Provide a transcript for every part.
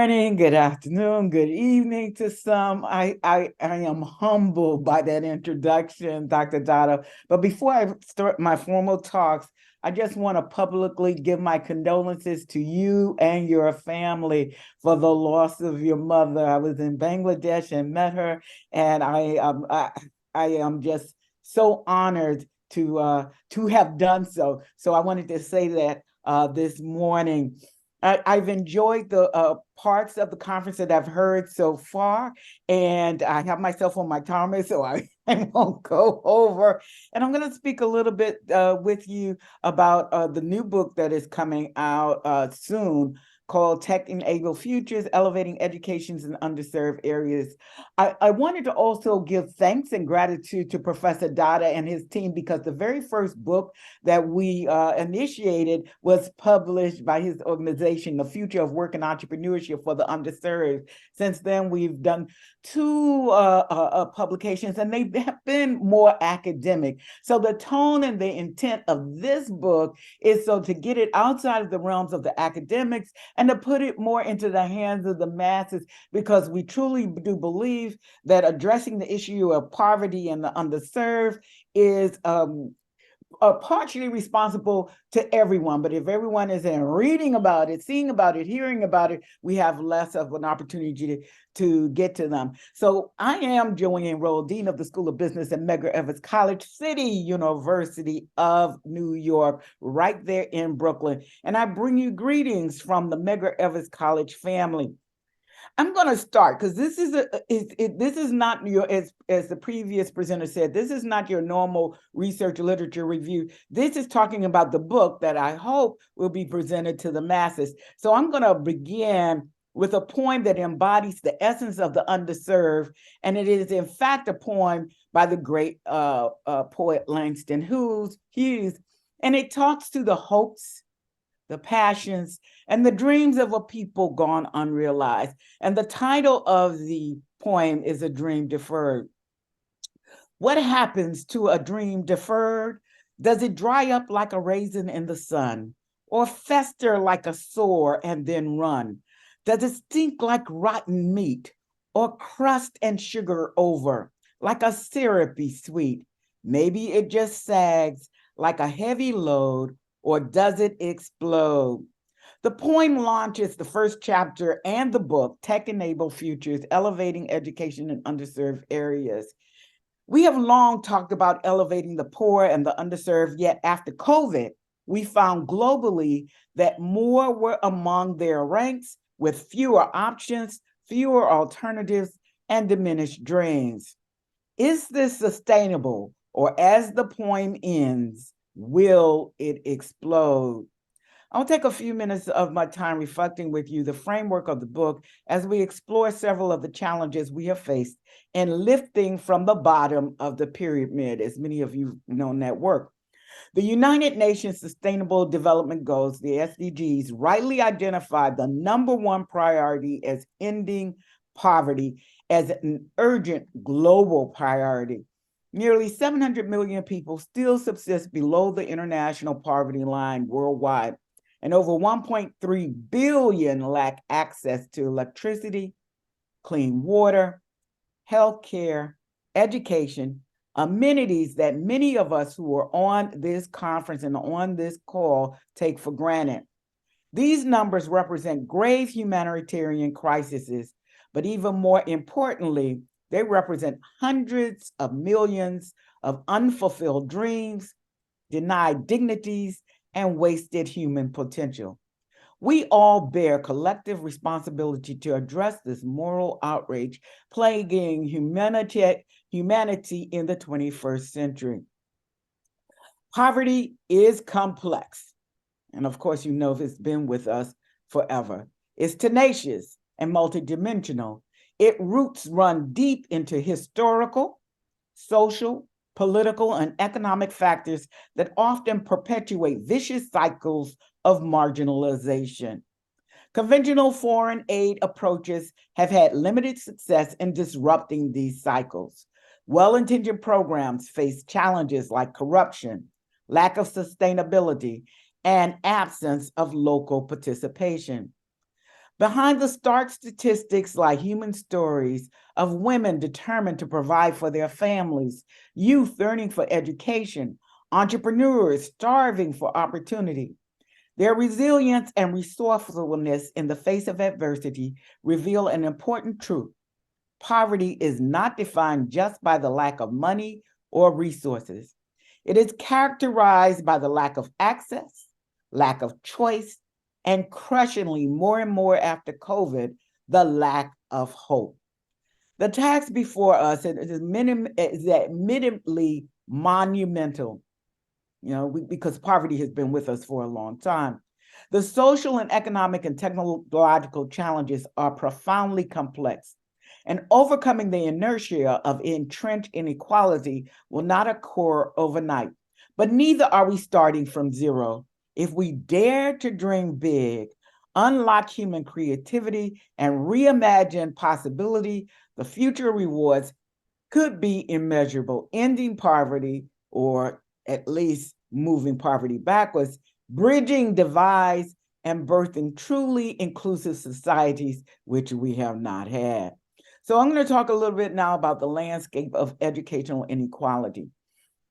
morning, good afternoon, good evening to some. I am humbled by that introduction, Dr. Dotto. But before I start my formal talks, I just want to publicly give my condolences to you and your family for the loss of your mother. I was in Bangladesh and met her, and I am just so honored to have done so. So I wanted to say that this morning. I've enjoyed the parts of the conference that I've heard so far, and I have myself on my timer, so I won't go over. And I'm going to speak a little bit with you about the new book that is coming out soon, called Tech-Enabled Futures, Elevating Educations in Underserved Areas. I wanted to also give thanks and gratitude to Professor Dada and his team, because the very first book that we initiated was published by his organization, The Future of Work and Entrepreneurship for the Underserved. Since then, we've done two publications, and they have been more academic. So the tone and the intent of this book is so to get it outside of the realms of the academics and to put it more into the hands of the masses, because we truly do believe that addressing the issue of poverty and the underserved is partially responsible to everyone. But if everyone is reading about it, seeing about it, hearing about it, we have less of an opportunity to get to them. So I am JoAnn Rolle, Dean of the School of Business at Medgar College City, University of New York, right there in Brooklyn. And I bring you greetings from the Medgar College family. I'm going to start because this is not your, as the previous presenter said, this is not your normal research literature review. This is talking about the book that I hope will be presented to the masses. So I'm going to begin with a poem that embodies the essence of the underserved, and it is in fact a poem by the great poet Langston Hughes, and it talks to the hopes, the passions, and the dreams of a people gone unrealized. And the title of the poem is A Dream Deferred. What happens to a dream deferred? Does it dry up like a raisin in the sun, or fester like a sore and then run? Does it stink like rotten meat, or crust and sugar over, like a syrupy sweet? Maybe it just sags like a heavy load, or does it explode? The poem launches the first chapter and the book, Tech-Enabled Futures, Elevating Education in Underserved Areas. We have long talked about elevating the poor and the underserved, yet after COVID, we found globally that more were among their ranks with fewer options, fewer alternatives, and diminished dreams. Is this sustainable, or as the poem ends, will it explode? I'll take a few minutes of my time reflecting with you the framework of the book as we explore several of the challenges we have faced in lifting from the bottom of the pyramid, as many of you know in that work. The United Nations Sustainable Development Goals, the SDGs, rightly identified the number one priority as ending poverty as an urgent global priority. Nearly 700 million people still subsist below the international poverty line worldwide, and over 1.3 billion lack access to electricity, clean water, healthcare, education, amenities that many of us who are on this conference and on this call take for granted. These numbers represent grave humanitarian crises, but even more importantly, they represent hundreds of millions of unfulfilled dreams, denied dignities, and wasted human potential. We all bear collective responsibility to address this moral outrage plaguing humanity in the 21st century. Poverty is complex, and of course, you know it's been with us forever. It's tenacious and multidimensional. Its roots run deep into historical, social, political, and economic factors that often perpetuate vicious cycles of marginalization. Conventional foreign aid approaches have had limited success in disrupting these cycles. Well-intentioned programs face challenges like corruption, lack of sustainability, and absence of local participation. Behind the stark statistics lie human stories of women determined to provide for their families, youth yearning for education, entrepreneurs starving for opportunity. Their resilience and resourcefulness in the face of adversity reveal an important truth. Poverty is not defined just by the lack of money or resources. It is characterized by the lack of access, lack of choice, and crushingly, more and more after COVID, the lack of hope. The task before us is admittedly monumental, because poverty has been with us for a long time. The social and economic and technological challenges are profoundly complex, and overcoming the inertia of entrenched inequality will not occur overnight. But neither are we starting from zero. If we dare to dream big, unlock human creativity, and reimagine possibility, the future rewards could be immeasurable, ending poverty, or at least moving poverty backwards, bridging divides, and birthing truly inclusive societies, which we have not had. So I'm going to talk a little bit now about the landscape of educational inequality.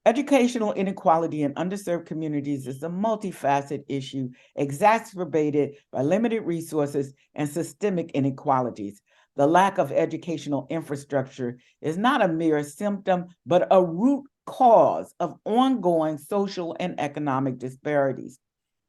Educational inequality in underserved communities is a multifaceted issue exacerbated by limited resources and systemic inequalities. The lack of educational infrastructure is not a mere symptom, but a root cause of ongoing social and economic disparities.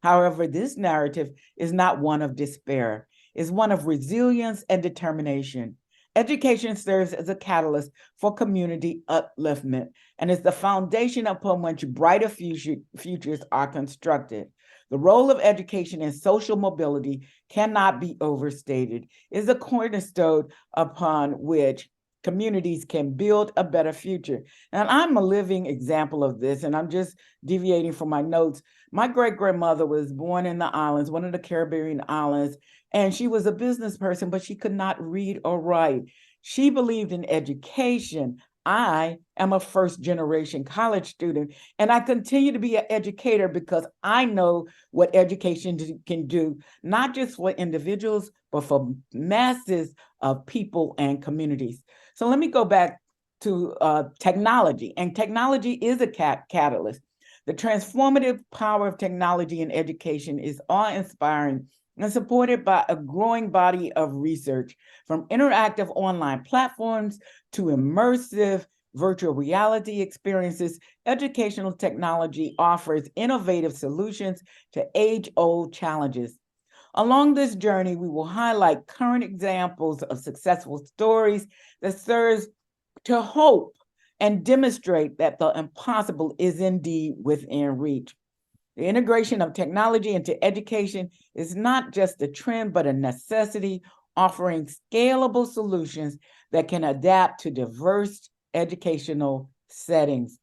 However, this narrative is not one of despair, it's one of resilience and determination. Education serves as a catalyst for community upliftment and is the foundation upon which brighter futures are constructed. The role of education in social mobility cannot be overstated. It is a cornerstone upon which communities can build a better future. And I'm a living example of this, and I'm just deviating from my notes. My great-grandmother was born in the islands, one of the Caribbean islands, and she was a business person, but she could not read or write. She believed in education. I am a first-generation college student, and I continue to be an educator because I know what education can do, not just for individuals, but for masses of people and communities. So let me go back to technology, and technology is a catalyst. The transformative power of technology in education is awe-inspiring and supported by a growing body of research, from interactive online platforms to immersive virtual reality experiences. Educational technology offers innovative solutions to age-old challenges. Along this journey, we will highlight current examples of successful stories that serve to hope and demonstrate that the impossible is indeed within reach. The integration of technology into education is not just a trend, but a necessity, offering scalable solutions that can adapt to diverse educational settings.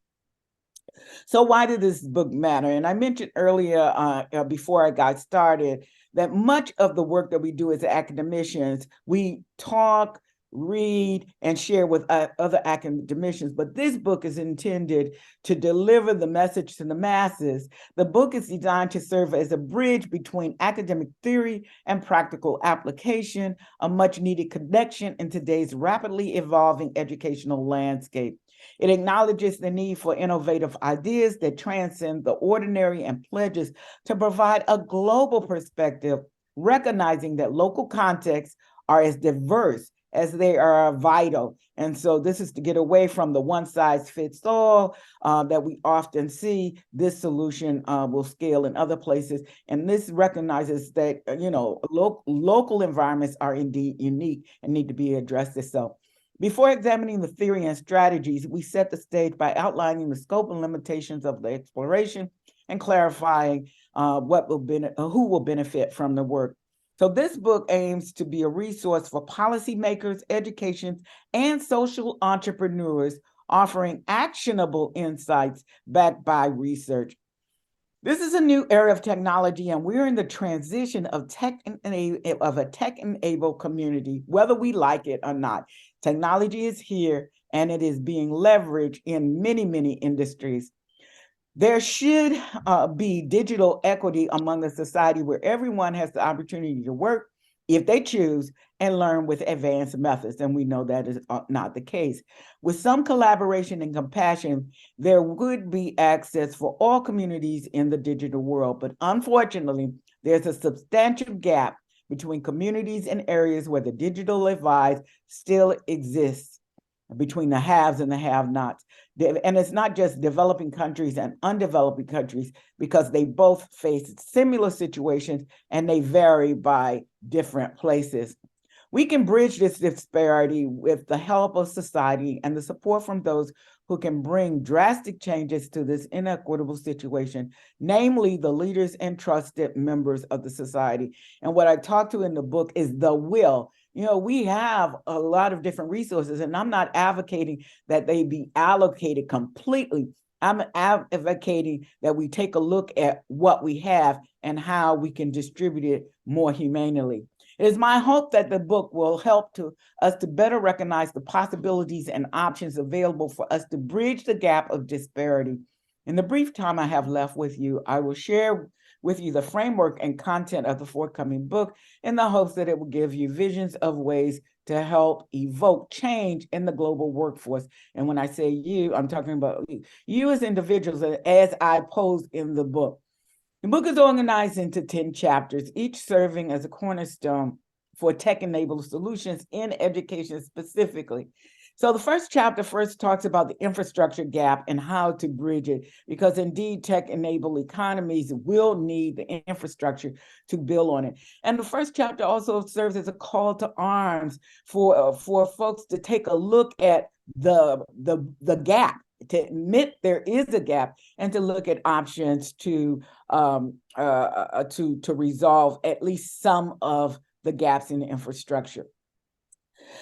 So why did this book matter? And I mentioned earlier, before I got started, that much of the work that we do as academicians, we talk, read, and share with other academicians. But this book is intended to deliver the message to the masses. The book is designed to serve as a bridge between academic theory and practical application, a much needed connection in today's rapidly evolving educational landscape. It acknowledges the need for innovative ideas that transcend the ordinary and pledges to provide a global perspective, recognizing that local contexts are as diverse as they are vital. And so this is to get away from the one-size-fits-all that we often see. This solution will scale in other places. And this recognizes that, local environments are indeed unique and need to be addressed itself. Before examining the theory and strategies, we set the stage by outlining the scope and limitations of the exploration and clarifying who will benefit from the work. So this book aims to be a resource for policymakers, education, and social entrepreneurs, offering actionable insights backed by research. This is a new era of technology, and we're in the transition of a tech-enabled community, whether we like it or not. Technology is here, and it is being leveraged in many, many industries. There should be digital equity among a society where everyone has the opportunity to work, if they choose, and learn with advanced methods. And we know that is not the case. With some collaboration and compassion, there would be access for all communities in the digital world. But unfortunately, there's a substantial gap between communities and areas where the digital divide still exists, between the haves and the have-nots. And it's not just developing countries and undeveloping countries, because they both face similar situations and they vary by different places. We can bridge this disparity with the help of society and the support from those who can bring drastic changes to this inequitable situation, namely the leaders and trusted members of the society. And what I talk to in the book is the will. You know, we have a lot of different resources, and I'm not advocating that they be allocated completely. I'm advocating that we take a look at what we have and how we can distribute it more humanely. It is my hope that the book will help us to better recognize the possibilities and options available for us to bridge the gap of disparity. In the brief time I have left with you, I will share with you the framework and content of the forthcoming book in the hopes that it will give you visions of ways to help evoke change in the global workforce. And when I say you, I'm talking about you as individuals, as I posed in the book. The book is organized into 10 chapters, each serving as a cornerstone for tech-enabled solutions in education specifically. So the first chapter first talks about the infrastructure gap and how to bridge it, because indeed tech-enabled economies will need the infrastructure to build on it. And the first chapter also serves as a call to arms for folks to take a look at the gap, to admit there is a gap, and to look at options to resolve at least some of the gaps in the infrastructure.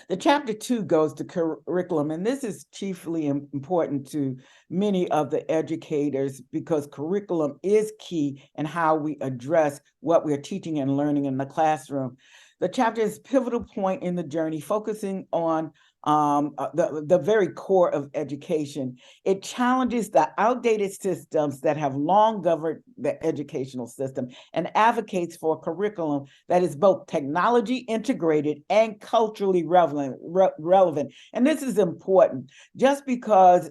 The chapter 2 goes to curriculum, and this is chiefly important to many of the educators, because curriculum is key in how we address what we're teaching and learning in the classroom. The chapter is a pivotal point in the journey, focusing on the very core of education. It challenges the outdated systems that have long governed the educational system and advocates for a curriculum that is both technology integrated and culturally relevant. And this is important. Just because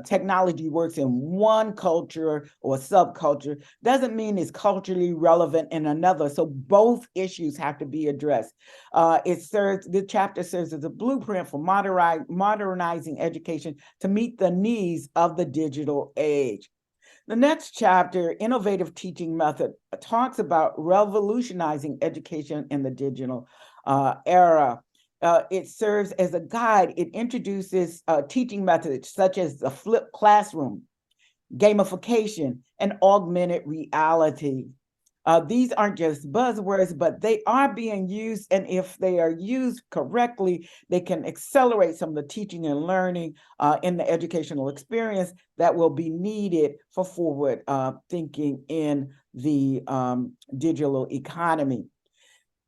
technology works in one culture or subculture doesn't mean it's culturally relevant in another. So both issues have to be addressed. The chapter serves as a blueprint for modernizing education to meet the needs of the digital age. The next chapter, Innovative Teaching Method, talks about revolutionizing education in the digital era. It serves as a guide. It introduces teaching methods such as the flipped classroom, gamification, and augmented reality. These aren't just buzzwords, but they are being used, and if they are used correctly, they can accelerate some of the teaching and learning in the educational experience that will be needed for forward thinking in the digital economy.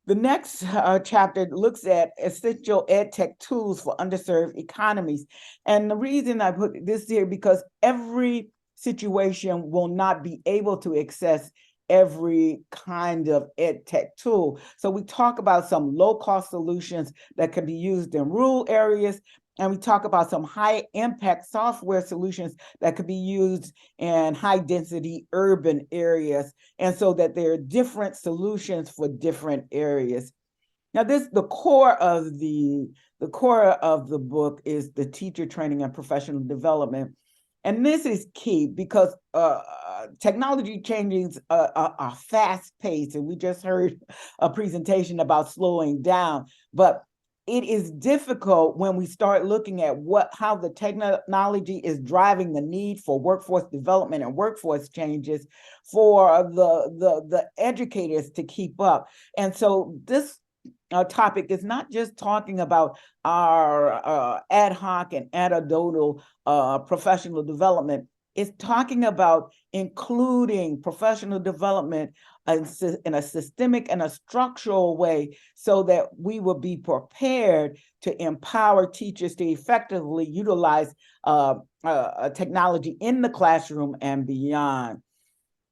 The next chapter looks at essential ed tech tools for underserved economies. And the reason I put this here, because every situation will not be able to access every kind of ed tech tool. So we talk about some low-cost solutions that can be used in rural areas, and we talk about some high-impact software solutions that could be used in high-density urban areas, and so that there are different solutions for different areas. Now, the core of the book is the teacher training and professional development. And this is key because technology changes are fast-paced, and we just heard a presentation about slowing down. But it is difficult when we start looking at how the technology is driving the need for workforce development and workforce changes for the educators to keep up. And so this topic is not just talking about our ad hoc and anecdotal professional development. It's talking about including professional development in a systemic and a structural way, so that we will be prepared to empower teachers to effectively utilize technology in the classroom and beyond.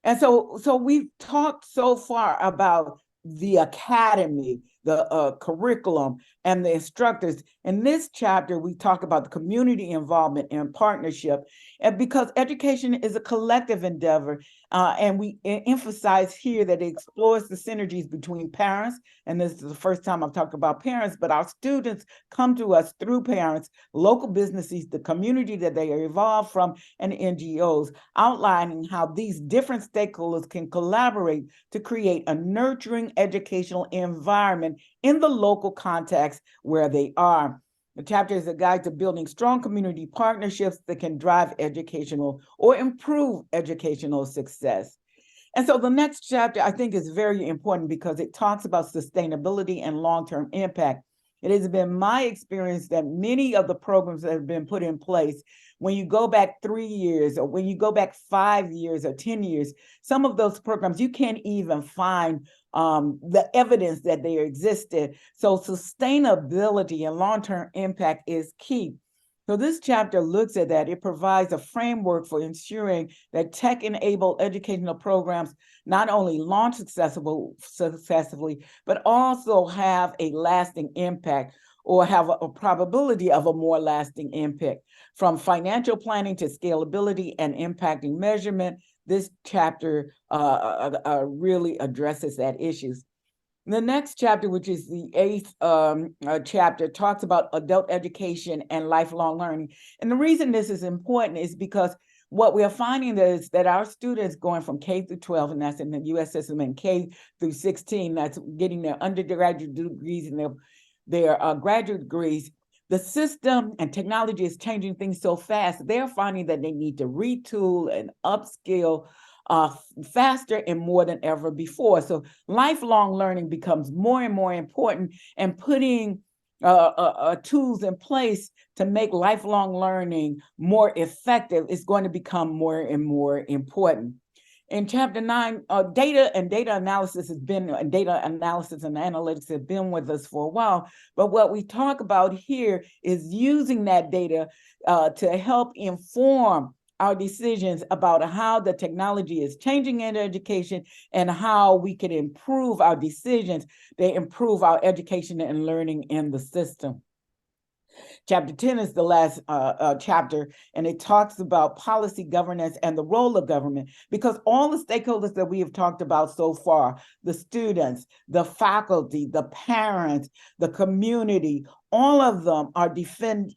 And so we've talked so far about the academy, the curriculum, and the instructors. In this chapter, we talk about the community involvement and partnership, and because education is a collective endeavor, and we emphasize here that it explores the synergies between parents, and this is the first time I've talked about parents, but our students come to us through parents, local businesses, the community that they are evolved from, and NGOs, outlining how these different stakeholders can collaborate to create a nurturing educational environment in the local context where they are. The chapter is a guide to building strong community partnerships that can drive educational or improve educational success. And so the next chapter I think is very important because it talks about sustainability and long-term impact. It has been my experience that many of the programs that have been put in place, when you go back 3 years or when you go back 5 years or 10 years, some of those programs, you can't even find the evidence that they existed. So sustainability and long-term impact is key. So this chapter looks at that. It provides a framework for ensuring that tech-enabled educational programs not only launch successfully, but also have a lasting impact or have a probability of a more lasting impact. From financial planning to scalability and impacting measurement, this chapter really addresses that issues. The next chapter, which is the 8th chapter, talks about adult education and lifelong learning. And the reason this is important is because what we are finding is that our students going from K through 12, and that's in the U.S. system, and K through 16, that's getting their undergraduate degrees and their graduate degrees, the system and technology is changing things so fast, they're finding that they need to retool and upskill faster and more than ever before. So lifelong learning becomes more and more important, and putting tools in place to make lifelong learning more effective is going to become more and more important. In chapter 9, data and analysis and analytics have been with us for a while, but what we talk about here is using that data to help inform our decisions about how the technology is changing in education and how we can improve our decisions to improve our education and learning in the system. Chapter 10 is the last chapter, and it talks about policy governance and the role of government, because all the stakeholders that we have talked about so far, the students, the faculty, the parents, the community, all of them are dependent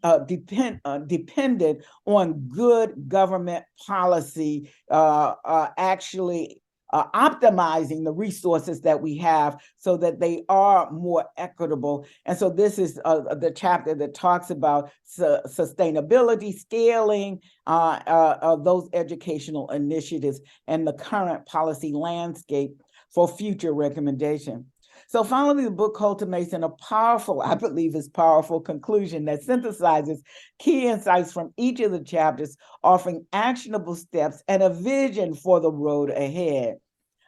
on good government policy actually optimizing the resources that we have so that they are more equitable. And so this is the chapter that talks about sustainability, scaling those educational initiatives, and the current policy landscape for future recommendation. So finally, the book culminates in a powerful, I believe is powerful conclusion that synthesizes key insights from each of the chapters, offering actionable steps and a vision for the road ahead.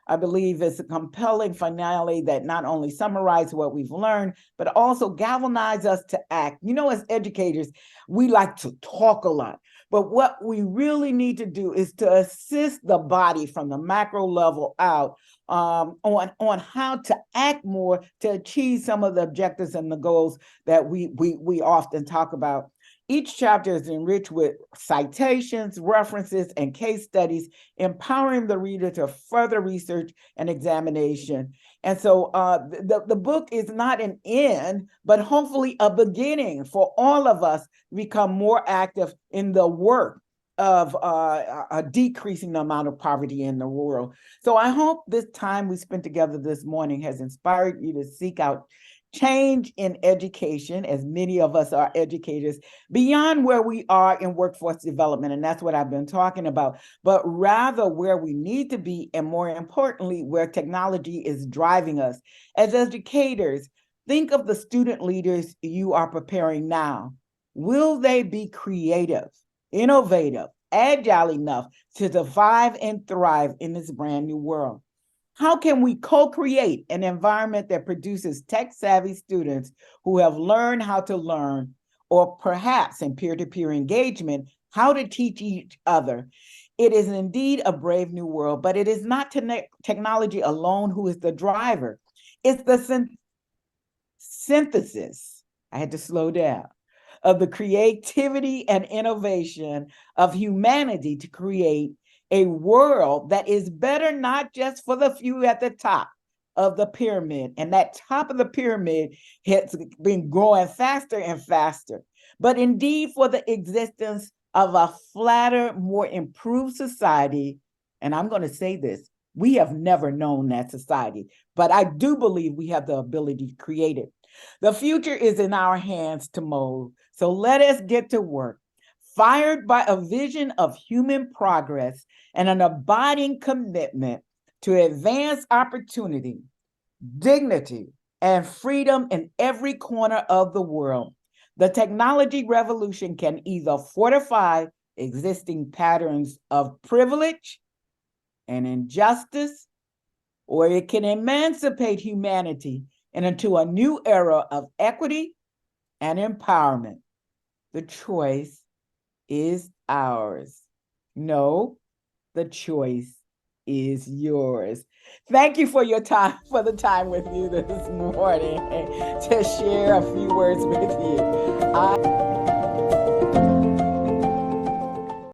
I believe it's a compelling finale that not only summarizes what we've learned, but also galvanizes us to act. You know, as educators, we like to talk a lot, but what we really need to do is to assist the body from the macro level out on how to act more to achieve some of the objectives and the goals that we often talk about. Each chapter is enriched with citations, references, and case studies, empowering the reader to further research and examination. And so the book is not an end, but hopefully a beginning for all of us to become more active in the work of decreasing the amount of poverty in the world. So I hope this time we spent together this morning has inspired you to seek out change in education, as many of us are educators, beyond where we are in workforce development, and that's what I've been talking about, but rather where we need to be, and more importantly, where technology is driving us. As educators, think of the student leaders you are preparing now. Will they be creative, innovative, agile enough to survive and thrive in this brand new world? How can we co-create an environment that produces tech-savvy students who have learned how to learn, or perhaps in peer-to-peer engagement, how to teach each other? It is indeed a brave new world, but it is not technology alone who is the driver. It's the synthesis, I had to slow down, of the creativity and innovation of humanity to create a world that is better not just for the few at the top of the pyramid, and that top of the pyramid has been growing faster and faster, but indeed for the existence of a flatter, more improved society. And I'm going to say this, we have never known that society, but I do believe we have the ability to create it. The future is in our hands to mold, so let us get to work, fired by a vision of human progress and an abiding commitment to advance opportunity, dignity, and freedom in every corner of the world. The technology revolution can either fortify existing patterns of privilege and injustice, or it can emancipate humanity into a new era of equity and empowerment. The choice is ours. No, the choice is yours. Thank you for your time, for the time with you this morning to share a few words with you.